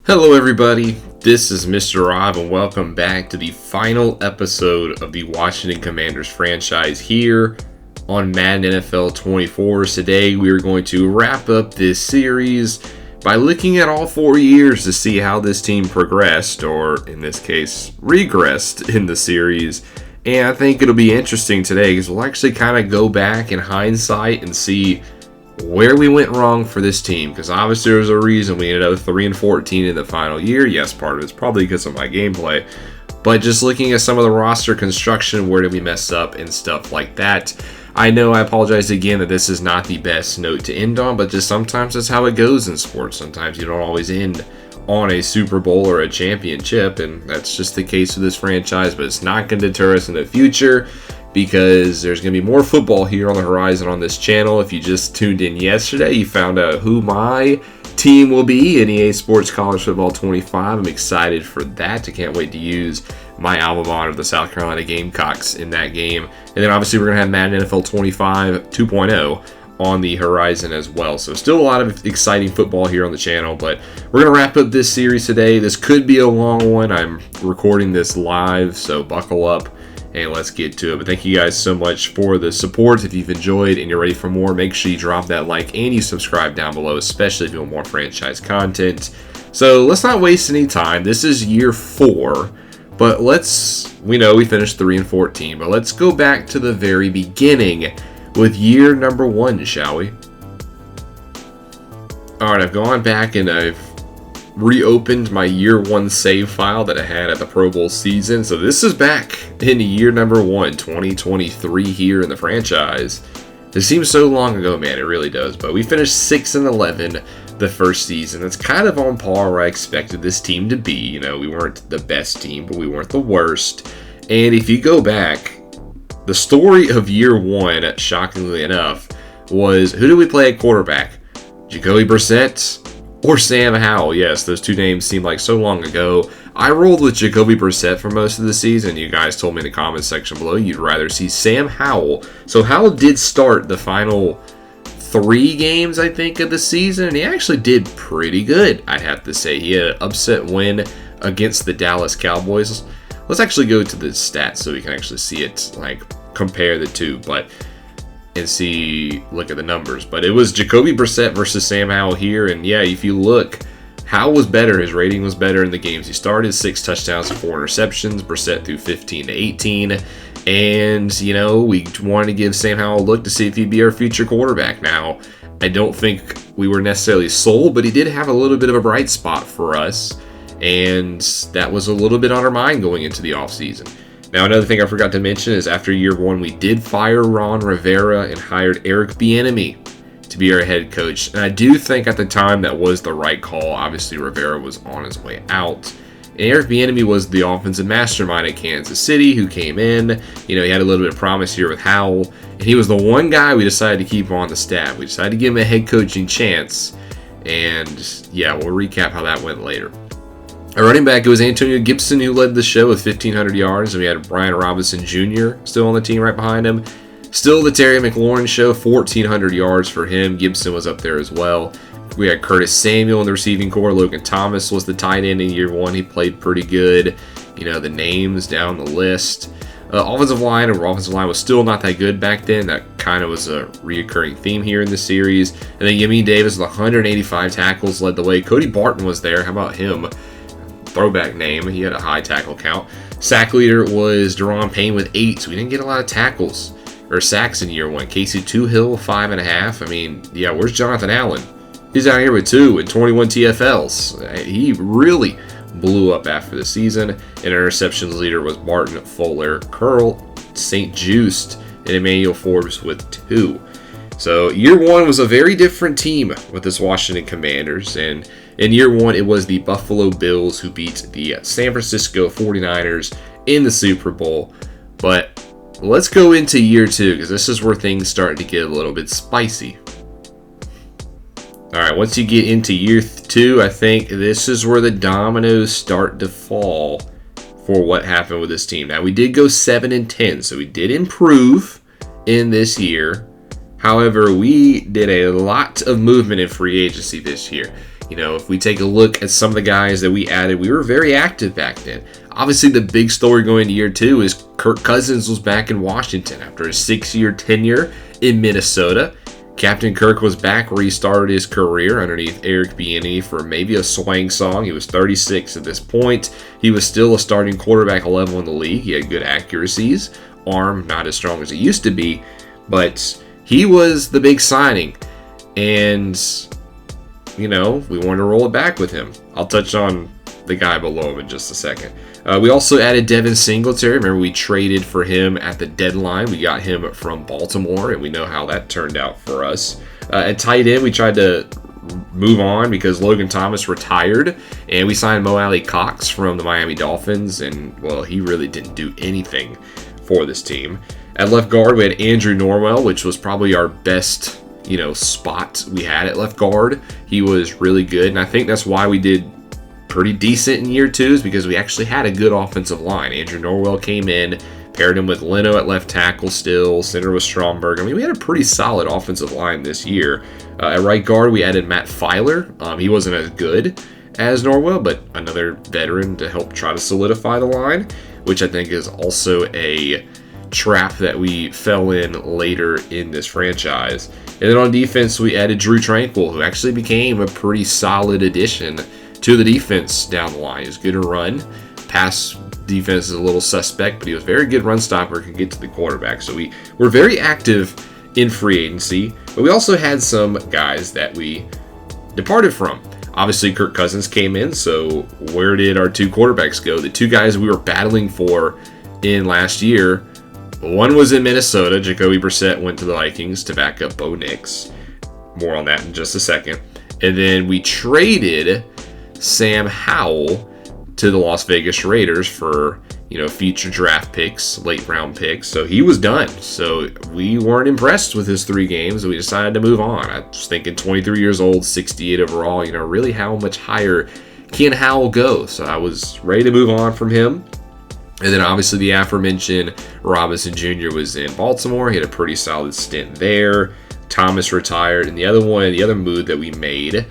Hello everybody, this is Mr. Rob and welcome back to the final episode of the Washington Commanders franchise here on Madden NFL 24. Today we are going to wrap up this series by looking at all 4 years to see how this team progressed, or in this case, regressed in the series. And I think it'll be interesting today because we'll actually kind of go back in hindsight and see where we went wrong for this team, because obviously there's a reason we ended up 3-14 in the final year. Yes, part of it's probably because of my gameplay, but just looking at some of the roster construction, where did we mess up and stuff like that. I know I apologize again that this is not the best note to end on, but just sometimes that's how it goes in sports. Sometimes you don't always end on a Super Bowl or a championship, and that's just the case with this franchise, but it's not going to deter us in the future, because there's going to be more football here on the horizon on this channel. If you just tuned in yesterday, you found out who my team will be in EA Sports College Football 25. I'm excited for that. I can't wait to use my alma mater, the South Carolina Gamecocks, in that game. And then obviously we're going to have Madden NFL 25 2.0 on the horizon as well. So still a lot of exciting football here on the channel, but we're going to wrap up this series today. This could be a long one. I'm recording this live, so buckle up and let's get to it. But thank you guys so much for the support. If you've enjoyed and you're ready for more, make sure you drop that like and you subscribe down below, especially if you want more franchise content. So let's not waste any time. This is year 4, but we know we finished 3-14, but let's go back to the very beginning with year number 1, shall we? Alright, I've gone back and I've reopened my year 1 save file that I had at the Pro Bowl season. So this is back in year number 1, 2023 here in the franchise. It seems so long ago, man, it really does. But we finished 6-11 the first season. That's kind of on par where I expected this team to be. You know, we weren't the best team, but we weren't the worst. And if you go back, the story of year 1, shockingly enough, was who did we play at quarterback? Jacoby Brissett or Sam Howell? Yes, those two names seem like so long ago. I rolled with Jacoby Brissett for most of the season. You guys told me in the comments section below you'd rather see Sam Howell. So Howell did start the final 3 games, I think, of the season, and he actually did pretty good, I'd have to say. He had an upset win against the Dallas Cowboys. Let's actually go to the stats so we can actually see it, like compare the two, and see, look at the numbers. But it was Jacoby Brissett versus Sam Howell here, and yeah, if you look, Howell was better. His rating was better in the games he started. 6 touchdowns and 4 interceptions. Brissett threw 15-18, and you know, we wanted to give Sam Howell a look to see if he'd be our future quarterback. Now, I don't think we were necessarily sold, but he did have a little bit of a bright spot for us, and that was a little bit on our mind going into the offseason. Now, another thing I forgot to mention is after year 1, we did fire Ron Rivera and hired Eric Bieniemy to be our head coach. And I do think at the time that was the right call. Obviously, Rivera was on his way out. And Eric Bieniemy was the offensive mastermind at Kansas City who came in. You know, he had a little bit of promise here with Howell. And he was the one guy we decided to keep on the staff. We decided to give him a head coaching chance. And yeah, we'll recap how that went later. Our running back, it was Antonio Gibson who led the show with 1,500 yards, and we had Brian Robinson Jr. still on the team right behind him. Still the Terry McLaurin show, 1,400 yards for him. Gibson was up there as well. We had Curtis Samuel in the receiving corps. Logan Thomas was the tight end in year 1. He played pretty good. You know, the names down the list. Offensive line was still not that good back then. That kind of was a reoccurring theme here in the series. And then Yemi Davis with 185 tackles led the way. Cody Barton was there. How about him? Throwback name. He had a high tackle count. Sack leader was Deron Payne with 8, so we didn't get a lot of tackles or sacks in year 1. Casey Toohill, 5.5. I mean, yeah, where's Jonathan Allen? He's out here with 2 and 21 TFLs. He really blew up after the season. And interceptions leader was Barton Fuller, Curl St. Just, and Emmanuel Forbes with 2. So year 1 was a very different team with this Washington Commanders, and in year 1 it was the Buffalo Bills who beat the San Francisco 49ers in the Super Bowl. But let's go into year 2, because this is where things start to get a little bit spicy. Alright, once you get into year 2, I think this is where the dominoes start to fall for what happened with this team. Now, we did go 7-10, so we did improve in this year. However, we did a lot of movement in free agency this year. If we take a look at some of the guys that we added, we were very active back then. Obviously, the big story going into year 2 is Kirk Cousins was back in Washington after a 6-year tenure in Minnesota. Captain Kirk was back where he started his career underneath Eric Bieniemy for maybe a swang song. He was 36 at this point. He was still a starting quarterback level in the league. He had good accuracies. Arm not as strong as it used to be, but he was the big signing. And, we wanted to roll it back with him. I'll touch on the guy below him in just a second. We also added Devin Singletary. Remember, we traded for him at the deadline. We got him from Baltimore, and we know how that turned out for us. At tight end, we tried to move on because Logan Thomas retired, and we signed Mo Alley Cox from the Miami Dolphins, and, well, he really didn't do anything for this team. At left guard, we had Andrew Norwell, which was probably our best, spot we had at left guard. He was really good, and I think that's why we did pretty decent in year 2 is because we actually had a good offensive line. Andrew Norwell came in, paired him with Leno at left tackle still, center was Stromberg. We had a pretty solid offensive line this year. At right guard, we added Matt Filer. He wasn't as good as Norwell, but another veteran to help try to solidify the line, which I think is also a trap that we fell in later in this franchise. And then on defense, we added Drew Tranquill, who actually became a pretty solid addition to the defense down the line. He was good to run. Pass defense is a little suspect, but he was very good run stopper, can get to the quarterback. So we were very active in free agency, but we also had some guys that we departed from. Obviously, Kirk Cousins came in, so where did our 2 quarterbacks go? The 2 guys we were battling for in last year, one was in Minnesota. Jacoby Brissett went to the Vikings to back up Bo Nix. More on that in just a second. And then we traded Sam Howell to the Las Vegas Raiders for, future draft picks, late round picks. So he was done. So we weren't impressed with his 3 games. We decided to move on. I was thinking 23 years old, 68 overall, really how much higher can Howell go? So I was ready to move on from him. And then obviously the aforementioned Robinson Jr. was in Baltimore. He had a pretty solid stint there. Thomas retired. And the other move that we made,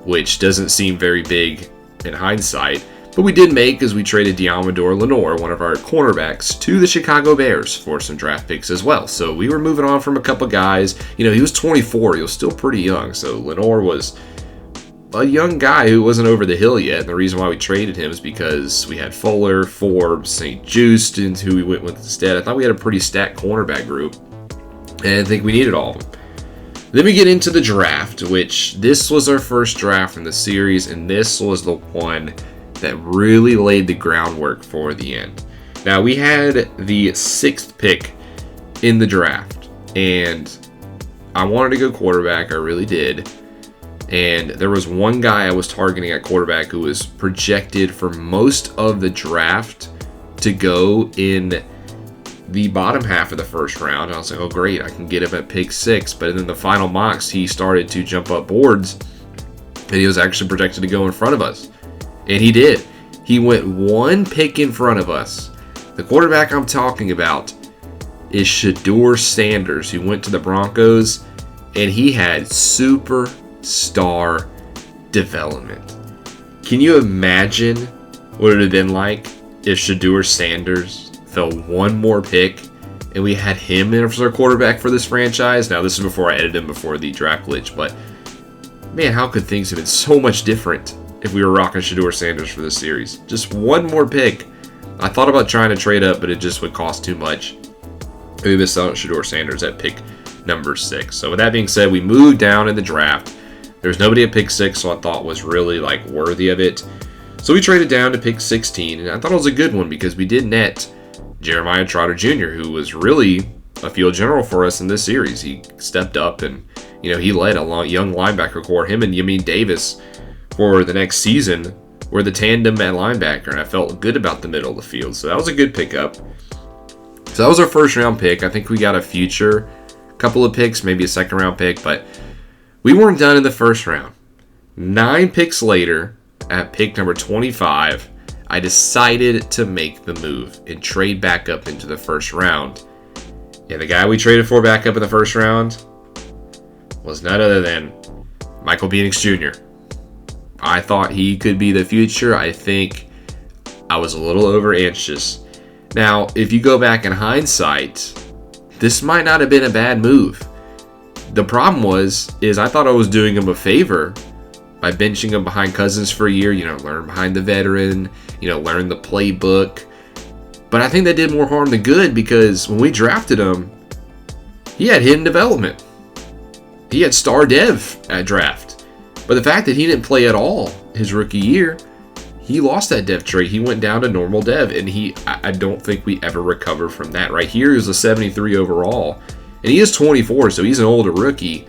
which doesn't seem very big in hindsight, but we did make as we traded Deommodore Lenoir, one of our cornerbacks, to the Chicago Bears for some draft picks as well. So we were moving on from a couple guys. He was 24. He was still pretty young. So Lenoir was a young guy who wasn't over the hill yet. And the reason why we traded him is because we had Fuller, Forbes, St. Juste, and who we went with instead. I thought we had a pretty stacked cornerback group, and I think we needed all of them. Then we get into the draft, which this was our first draft in the series, and this was the one that really laid the groundwork for the end. Now, we had the 6th pick in the draft, and I wanted to go quarterback. I really did. And there was one guy I was targeting at quarterback who was projected for most of the draft to go in the bottom half of the first round. I was like, oh great, I can get him at pick 6. But in the final mocks, he started to jump up boards, and he was actually projected to go in front of us. And he did. He went 1 pick in front of us. The quarterback I'm talking about is Shedeur Sanders, who went to the Broncos, and he had superstar development. Can you imagine what it would have been like if Shedeur Sanders fell 1 more pick and we had him as our quarterback for this franchise? Now, this is before I edited him before the draft glitch, but man, how could things have been so much different if we were rocking Shedeur Sanders for this series? Just 1 more pick. I thought about trying to trade up, but it just would cost too much. We missed out on Shedeur Sanders at pick number 6. So with that being said, we moved down in the draft. There's nobody at pick 6, so I thought was really worthy of it. So we traded down to pick 16, and I thought it was a good one because we did net Jeremiah Trotter Jr., who was really a field general for us in this series. He stepped up and, he led a young linebacker core. Him and Yamin Davis for the next season were the tandem at linebacker, and I felt good about the middle of the field. So that was a good pickup. So that was our first round pick. I think we got a future couple of picks, maybe a second round pick, but we weren't done in the first round. 9 picks later, at pick number 25, I decided to make the move and trade back up into the first round. And the guy we traded for back up in the first round was none other than Michael Penix Jr. I thought he could be the future. I think I was a little over anxious. Now, if you go back in hindsight, this might not have been a bad move. The problem is I thought I was doing him a favor by benching him behind Cousins for a year, learn behind the veteran, learn the playbook. But I think that did more harm than good, because when we drafted him, he had hidden development. He had star dev at draft. But the fact that he didn't play at all his rookie year, he lost that dev trait. He went down to normal dev, and I don't think we ever recovered from that. Right here is a 73 overall, and he is 24, so he's an older rookie.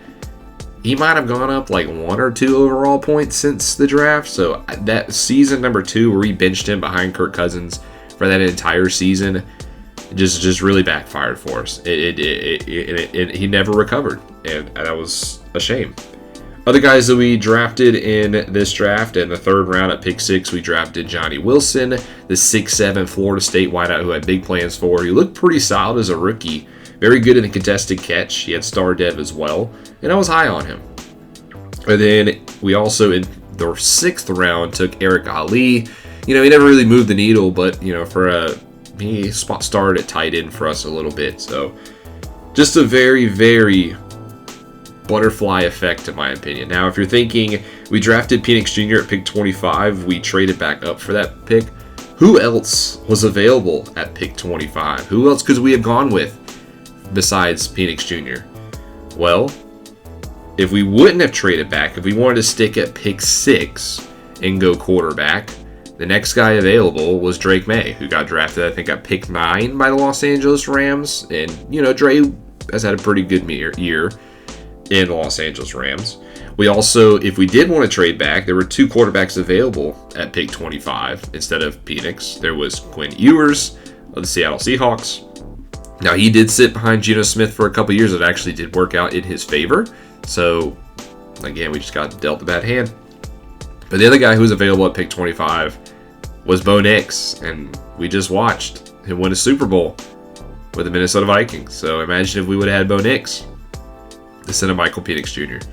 He might have gone up like 1 or 2 overall points since the draft. So that season number 2 where we benched him behind Kirk Cousins for that entire season just really backfired for us. He never recovered, and that was a shame. Other guys that we drafted in this draft, in the 3rd round at pick 6, we drafted Johnny Wilson, the 6'7" Florida State wideout who had big plans for. He looked pretty solid as a rookie. Very good in the contested catch. He had star dev as well, and I was high on him. And then we also, in the 6th round, took Eric Ali. He never really moved the needle, but, he started at tight end for us a little bit. So just a very, very butterfly effect, in my opinion. Now, if you're thinking we drafted Penix Jr. at pick 25, we traded back up for that pick, who else was available at pick 25? Who else could we have gone with besides Penix Jr.? Well, if we wouldn't have traded back, if we wanted to stick at pick 6 and go quarterback, the next guy available was Drake May, who got drafted, I think, at pick 9 by the Los Angeles Rams. And, Dre has had a pretty good year in the Los Angeles Rams. We also, if we did want to trade back, there were 2 quarterbacks available at pick 25 instead of Penix. There was Quinn Ewers of the Seattle Seahawks. Now, he did sit behind Geno Smith for a couple years. It actually did work out in his favor. So, again, we just got dealt a bad hand. But the other guy who was available at pick 25 was Bo Nix, and we just watched him win a Super Bowl with the Minnesota Vikings. So imagine if we would have had Bo Nix instead of Michael Penix Jr.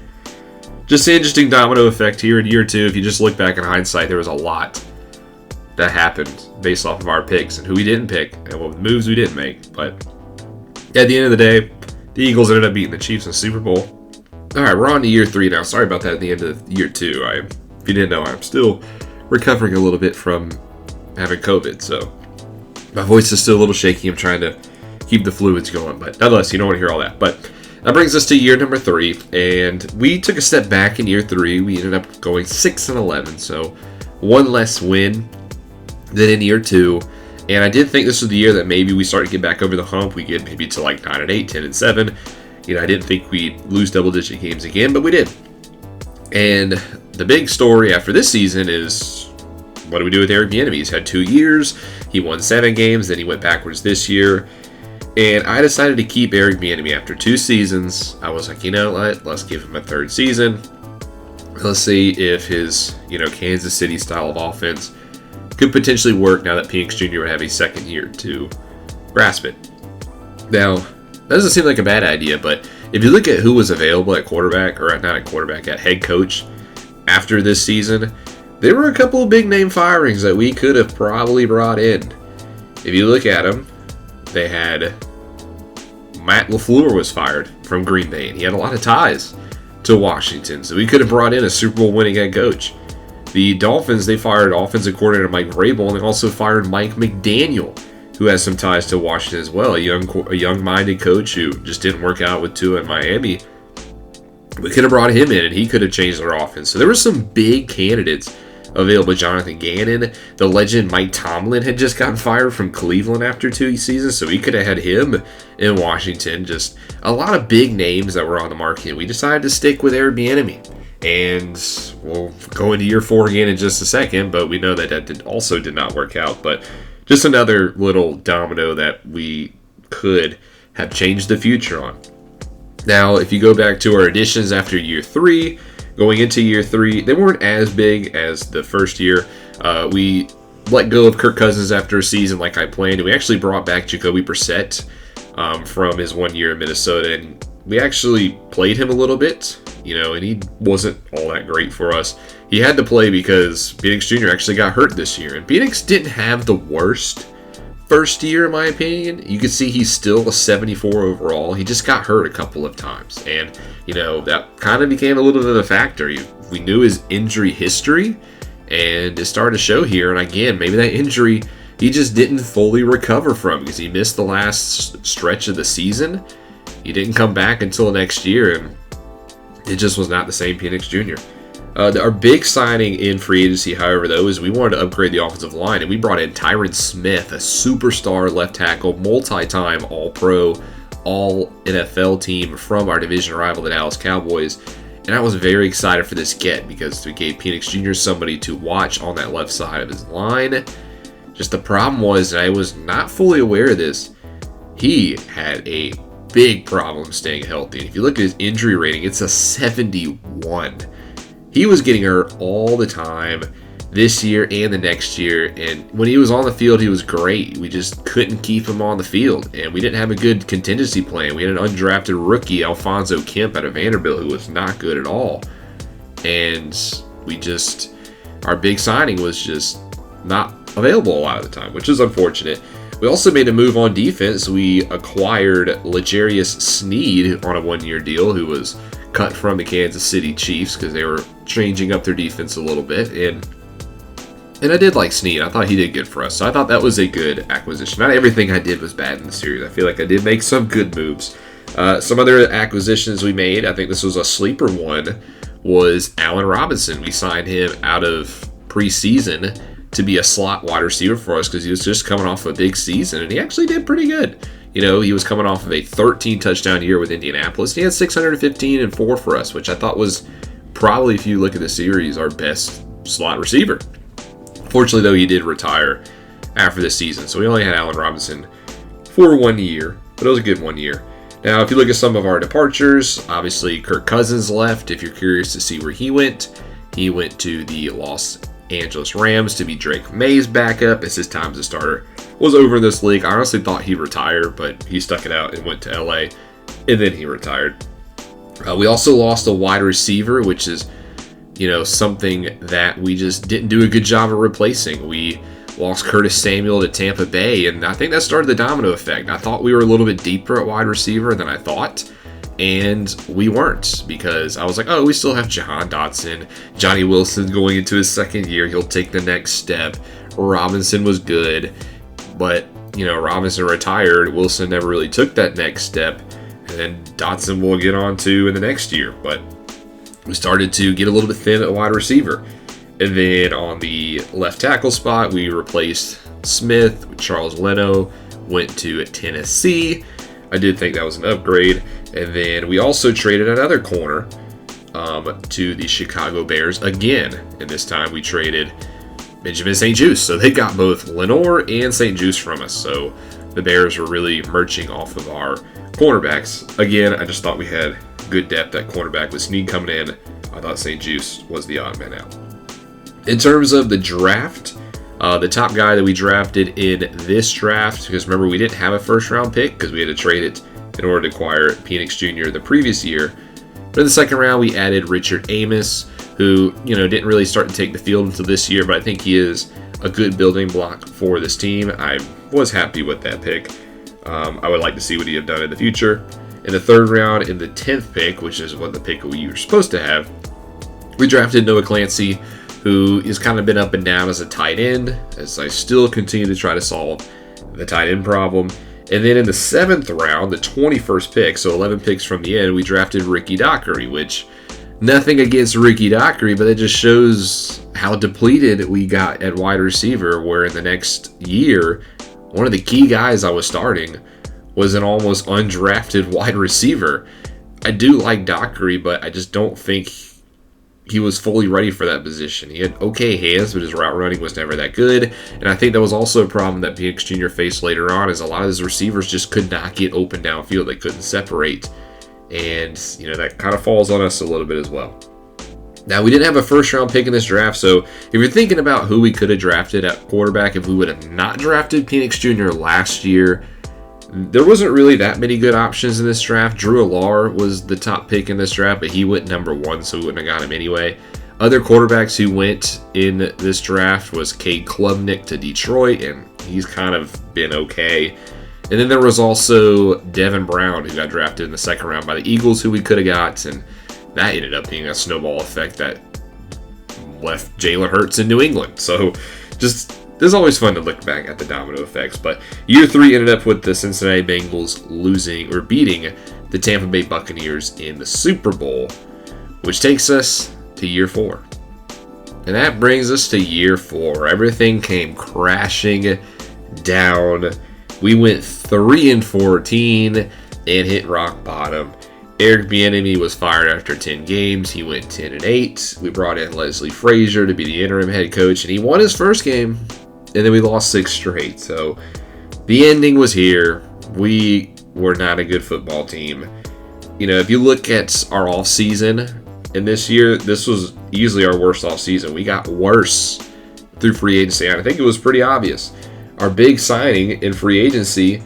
Just an interesting domino effect here in year 2. If you just look back in hindsight, there was a lot that happened based off of our picks and who we didn't pick and what moves we didn't make. But at the end of the day, the Eagles ended up beating the Chiefs in the Super Bowl. All right, we're on to year 3 now. Sorry about that at the end of year 2. If you didn't know, I'm still recovering a little bit from having COVID, so my voice is still a little shaky. I'm trying to keep the fluids going, but nonetheless, you don't want to hear all that. But that brings us to year number 3, and we took a step back in year 3. We ended up going 6-11, so 1 less win than in year 2. And I did think this was the year that maybe we started to get back over the hump. We get maybe to like 9-8, 10-7. I didn't think we'd lose double-digit games again, but we did. And the big story after this season is, what do we do with Eric Bieniemy? He's had 2 years. He won 7 games. Then he went backwards this year. And I decided to keep Eric Bieniemy after 2 seasons. I was like, let's give him a 3rd season. Let's see if his, Kansas City style of offense could potentially work now that Penix Jr. would have a 2nd year to grasp it. Now, that doesn't seem like a bad idea, but if you look at who was available at quarterback, or not at quarterback, at head coach after this season, there were a couple of big name firings that we could have probably brought in. If you look at them, they had Matt LaFleur was fired from Green Bay, and he had a lot of ties to Washington, so we could have brought in a Super Bowl winning head coach. The Dolphins, they fired offensive coordinator Mike Vrabel, and they also fired Mike McDaniel, who has some ties to Washington as well, a young-minded coach who just didn't work out with Tua in Miami. We could have brought him in, and he could have changed their offense. So there were some big candidates available. Jonathan Gannon, the legend Mike Tomlin had just gotten fired from Cleveland after 2 seasons, so we could have had him in Washington. Just a lot of big names that were on the market. We decided to stick with Eric Bieniemy, and we'll go into year 4 again in just a second, but we know that also did not work out. But just another little domino that we could have changed the future on. Now, if you go back to our additions after year 3, going into year 3, they weren't as big as the first year. We let go of Kirk Cousins after a season like I planned, and we actually brought back Jacoby Brissett from his 1 year in Minnesota, and we actually played him a little bit, and he wasn't all that great for us. he had to play because Penix Jr. actually got hurt this year. And Penix didn't have the worst first year, in my opinion. You can see he's still a 74 overall. He just got hurt a couple of times. And, that kind of became a little bit of a factor. We knew his injury history, and it started to show here. And again, maybe that injury he just didn't fully recover from because he missed the last stretch of the season. He didn't come back until next year, and it just was not the same Penix Jr. Our big signing in free agency, however, though, is we wanted to upgrade the offensive line, and we brought in Tyron Smith, a superstar left tackle, multi-time All-Pro, All-NFL team from our division rival, the Dallas Cowboys. And I was very excited for this get because we gave Penix Jr. somebody to watch on that left side of his line. Just the problem was, and I was not fully aware of this, he had a big problem staying healthy. And if you look at his injury rating, it's a 71. He was getting hurt all the time this year and the next year. And when he was on the field, he was great. We just couldn't keep him on the field. And we didn't have a good contingency plan. We had an undrafted rookie, Alfonso Kemp, out of Vanderbilt, who was not good at all. And our big signing was just not available a lot of the time, which is unfortunate. We also made a move on defense. We acquired L'Jarius Sneed on a one-year deal, who was cut from the Kansas City Chiefs because they were changing up their defense a little bit. And I did like Sneed. I thought he did good for us. So I thought that was a good acquisition. Not everything I did was bad in the series. I feel like I did make some good moves. Some other acquisitions we made, I think this was a sleeper one, was Allen Robinson. We signed him out of preseason to be a slot wide receiver for us because he was just coming off a big season, and he actually did pretty good. He was coming off of a 13 touchdown year with Indianapolis. He had 615 and 4 for us, which I thought was probably, if you look at the series, our best slot receiver. Fortunately, though, he did retire after this season, so we only had Allen Robinson for 1 year, but it was a good 1 year. Now, if you look at some of our departures, obviously Kirk Cousins left. If you're curious to see where he went to the Los Angeles Rams to be Drake May's backup as his time as a starter was over in this league. I honestly thought he'd retire, but he stuck it out and went to LA, and then he retired. We also lost a wide receiver, which is, something that we just didn't do a good job of replacing. We lost Curtis Samuel to Tampa Bay, and I think that started the domino effect. I thought we were a little bit deeper at wide receiver than I thought, and we weren't, because I was like, we still have Jahan Dotson. Johnny Wilson going into his second year. He'll take the next step. Robinson was good, but, Robinson retired. Wilson never really took that next step, and then Dotson will get on to in the next year, but we started to get a little bit thin at wide receiver. And then on the left tackle spot, we replaced Smith with Charles Leno, went to Tennessee. I did think that was an upgrade. And then we also traded another corner to the Chicago Bears again. And this time we traded Benjamin St-Juste. So they got both Lenore and St-Juste from us. So the Bears were really merching off of our cornerbacks. Again, I just thought we had good depth at cornerback with Snead coming in. I thought St-Juste was the odd man out. In terms of the draft, the top guy that we drafted in this draft, because remember we didn't have a first round pick because we had to trade it in order to acquire Penix Jr. the previous year. But in the second round, we added Richard Amos, who didn't really start to take the field until this year, but I think he is a good building block for this team. I was happy with that pick. I would like to see what he had done in the future. In the third round, in the 10th pick, which is what the pick we were supposed to have, we drafted Noah Clancy, who has kind of been up and down as a tight end, as I still continue to try to solve the tight end problem. And then in the 7th round, the 21st pick, so 11 picks from the end, we drafted Ricky Dockery, which, nothing against Ricky Dockery, but it just shows how depleted we got at wide receiver, where in the next year, one of the key guys I was starting was an almost undrafted wide receiver. I do like Dockery, but I just don't think he was fully ready for that position. He had okay hands, but his route running was never that good. And I think that was also a problem that Penix Jr. faced later on, is a lot of his receivers just could not get open downfield. They couldn't separate. And, that kind of falls on us a little bit as well. Now, we didn't have a first-round pick in this draft, so if you're thinking about who we could have drafted at quarterback if we would have not drafted Penix Jr. last year, there wasn't really that many good options in this draft. Drew Allar was the top pick in this draft, but he went number 1, so we wouldn't have got him anyway. Other quarterbacks who went in this draft was Cade Klubnik to Detroit, and he's kind of been okay. And then there was also Devin Brown, who got drafted in the second round by the Eagles, who we could have got, and that ended up being a snowball effect that left Jalen Hurts in New England. So just, it's always fun to look back at the domino effects. But year 3 ended up with the Cincinnati Bengals beating the Tampa Bay Buccaneers in the Super Bowl, which takes us to year 4. And that brings us to year 4. Everything came crashing down. We went 3-14 and hit rock bottom. Eric Bieniemy was fired after 10 games. He went 10-8. We brought in Leslie Frazier to be the interim head coach, and he won his first game, and then we lost 6 straight. So the ending was here. We were not a good football team. You know, if you look at our offseason, and this year, this was easily our worst offseason. We got worse through free agency, and I think it was pretty obvious. Our big signing in free agency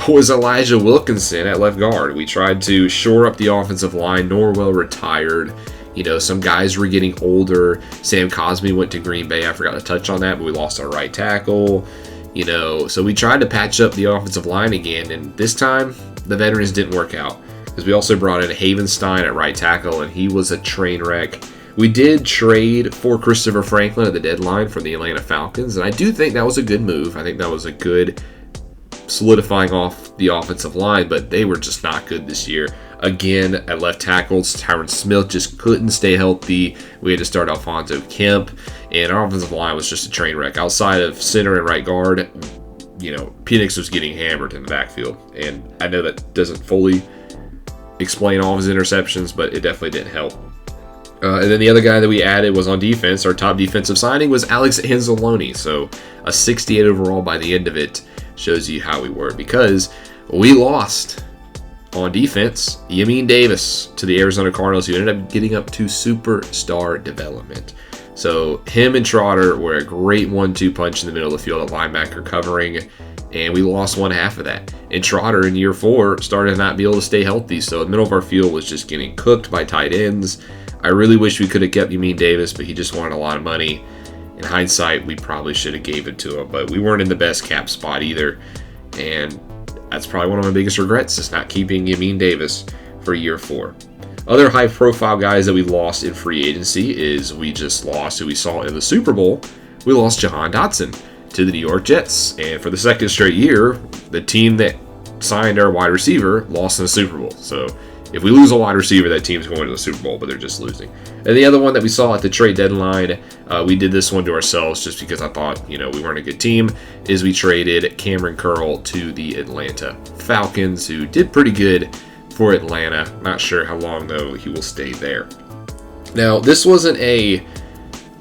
was Elijah Wilkinson at left guard. We tried to shore up the offensive line. Norwell retired. You know, some guys were getting older. Sam Cosmi went to Green Bay. I forgot to touch on that, but we lost our right tackle. You know, so we tried to patch up the offensive line again, and this time the veterans didn't work out because we also brought in Havenstein at right tackle, and he was a train wreck. We did trade for Christopher Franklin at the deadline from the Atlanta Falcons, and I do think that was a good move. I think that was a good solidifying off the offensive line, but they were just not good this year. Again, at left tackles, Tyron Smith just couldn't stay healthy. We had to start Alfonso Kemp, and our offensive line was just a train wreck. Outside of center and right guard, you know, Penix was getting hammered in the backfield, and I know that doesn't fully explain all of his interceptions, but it definitely didn't help. And then the other guy that we added was on defense. Our top defensive signing was Alex Anzalone, so a 68 overall by the end of it. Shows you how we were, because we lost on defense Yamin Davis to the Arizona Cardinals, who ended up getting up to superstar development. So him and Trotter were a great 1-2 punch in the middle of the field at linebacker covering, and we lost one half of that. And Trotter in year 4 started to not be able to stay healthy, so the middle of our field was just getting cooked by tight ends. I really wish we could have kept Yamin Davis, but he just wanted a lot of money. In hindsight, we probably should have gave it to him, but we weren't in the best cap spot either. And that's probably one of my biggest regrets, is not keeping Yamin Davis for year 4. Other high-profile guys that we lost in free agency is we just lost, who we saw in the Super Bowl. We lost Jahan Dotson to the New York Jets. And for the second straight year, the team that signed our wide receiver lost in the Super Bowl. So if we lose a wide receiver, that team's going to the Super Bowl, but they're just losing. And the other one that we saw at the trade deadline, we did this one to ourselves just because I thought, you know, we weren't a good team, is we traded Cameron Curl to the Atlanta Falcons, who did pretty good for Atlanta. Not sure how long, though, he will stay there. Now, this wasn't a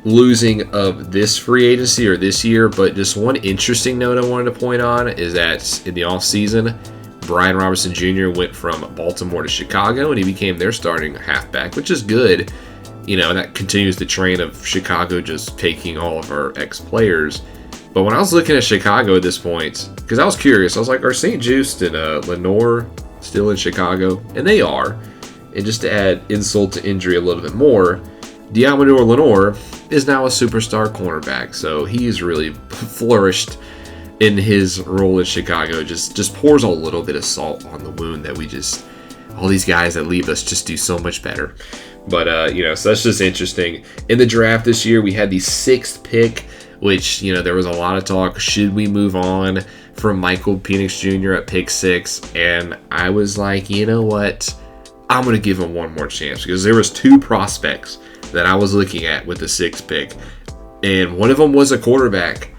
losing of this free agency or this year, but just one interesting note I wanted to point on is that in the offseason, Brian Robinson Jr. went from Baltimore to Chicago, and he became their starting halfback, which is good. You know, that continues the train of Chicago just taking all of our ex-players. But when I was looking at Chicago at this point, because I was curious, I was like, are St. Just and Lenore still in Chicago? And they are. And just to add insult to injury a little bit more, Diamador Lenore is now a superstar cornerback, so he's really flourished in his role in Chicago. Just pours a little bit of salt on the wound that we just, all these guys that leave us just do so much better. But, you know, so that's just interesting. In the draft this year, we had the 6th pick, which, you know, there was a lot of talk. Should we move on from Michael Penix Jr. at pick 6? And I was like, you know what? I'm going to give him one more chance, because there was 2 prospects that I was looking at with the 6th pick. And one of them was a quarterback,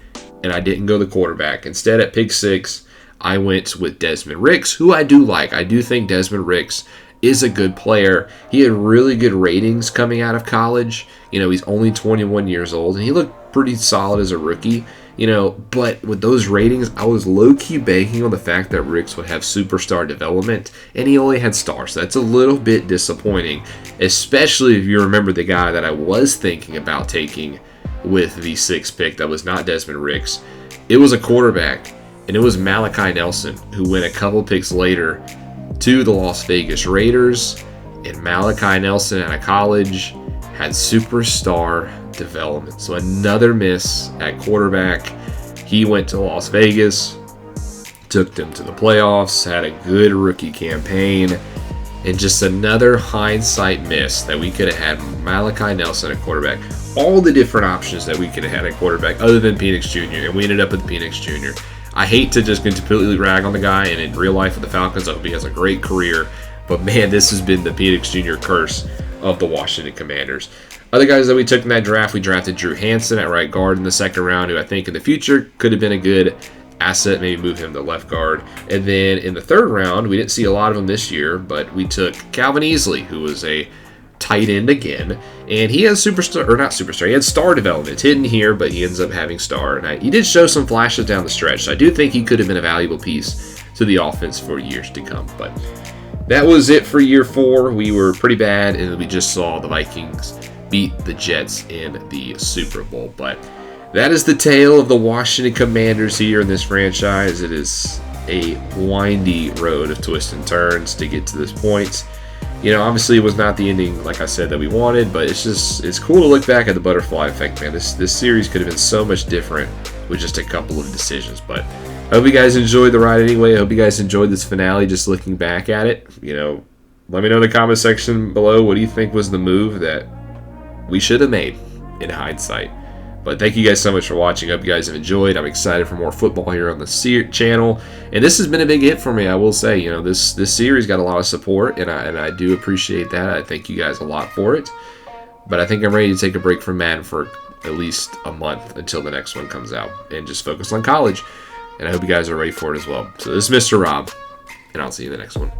and I didn't go the quarterback. Instead, at pick 6, I went with Desmond Ricks, who I do like. I do think Desmond Ricks is a good player. He had really good ratings coming out of college. You know, he's only 21 years old, and he looked pretty solid as a rookie. You know, but with those ratings, I was low-key banking on the fact that Ricks would have superstar development, and he only had stars. So that's a little bit disappointing, especially if you remember the guy that I was thinking about taking with the 6th pick that was not Desmond Ricks. It was a quarterback, and it was Malachi Nelson, who went a couple picks later to the Las Vegas Raiders. And Malachi Nelson out of college had superstar development. So another miss at quarterback. He went to Las Vegas, took them to the playoffs, had a good rookie campaign, and just another hindsight miss that we could have had Malachi Nelson at quarterback. All the different options that we could have had at quarterback other than Penix Jr., and we ended up with Penix Jr. I hate to just completely rag on the guy, and in real life with the Falcons, I hope he has a great career. But man, this has been the Penix Jr. curse of the Washington Commanders. Other guys that we took in that draft, we drafted Drew Hansen at right guard in the second round, who I think in the future could have been a good asset, maybe move him to left guard. And then in the third round, we didn't see a lot of him this year, but we took Calvin Easley, who was a tight end again, and he has he had star development. It's hidden here, but he ends up having star, and he did show some flashes down the stretch, so I do think he could have been a valuable piece to the offense for years to come. But that was it for year 4. We were pretty bad, and we just saw the Vikings beat the Jets in the Super Bowl. But that is the tale of the Washington Commanders here in this franchise. It is a windy road of twists and turns to get to this point. You know, obviously it was not the ending, like I said, that we wanted, but it's cool to look back at the butterfly effect, man. This series could have been so much different with just a couple of decisions. But I hope you guys enjoyed the ride anyway. I hope you guys enjoyed this finale, just looking back at it. You know, let me know in the comment section below, what do you think was the move that we should have made in hindsight. But thank you guys so much for watching. I hope you guys have enjoyed. I'm excited for more football here on the channel. And this has been a big hit for me, I will say. You know, this series got a lot of support, and I do appreciate that. I thank you guys a lot for it. But I think I'm ready to take a break from Madden for at least a month until the next one comes out and just focus on college. And I hope you guys are ready for it as well. So this is Mr. Rob, and I'll see you in the next one.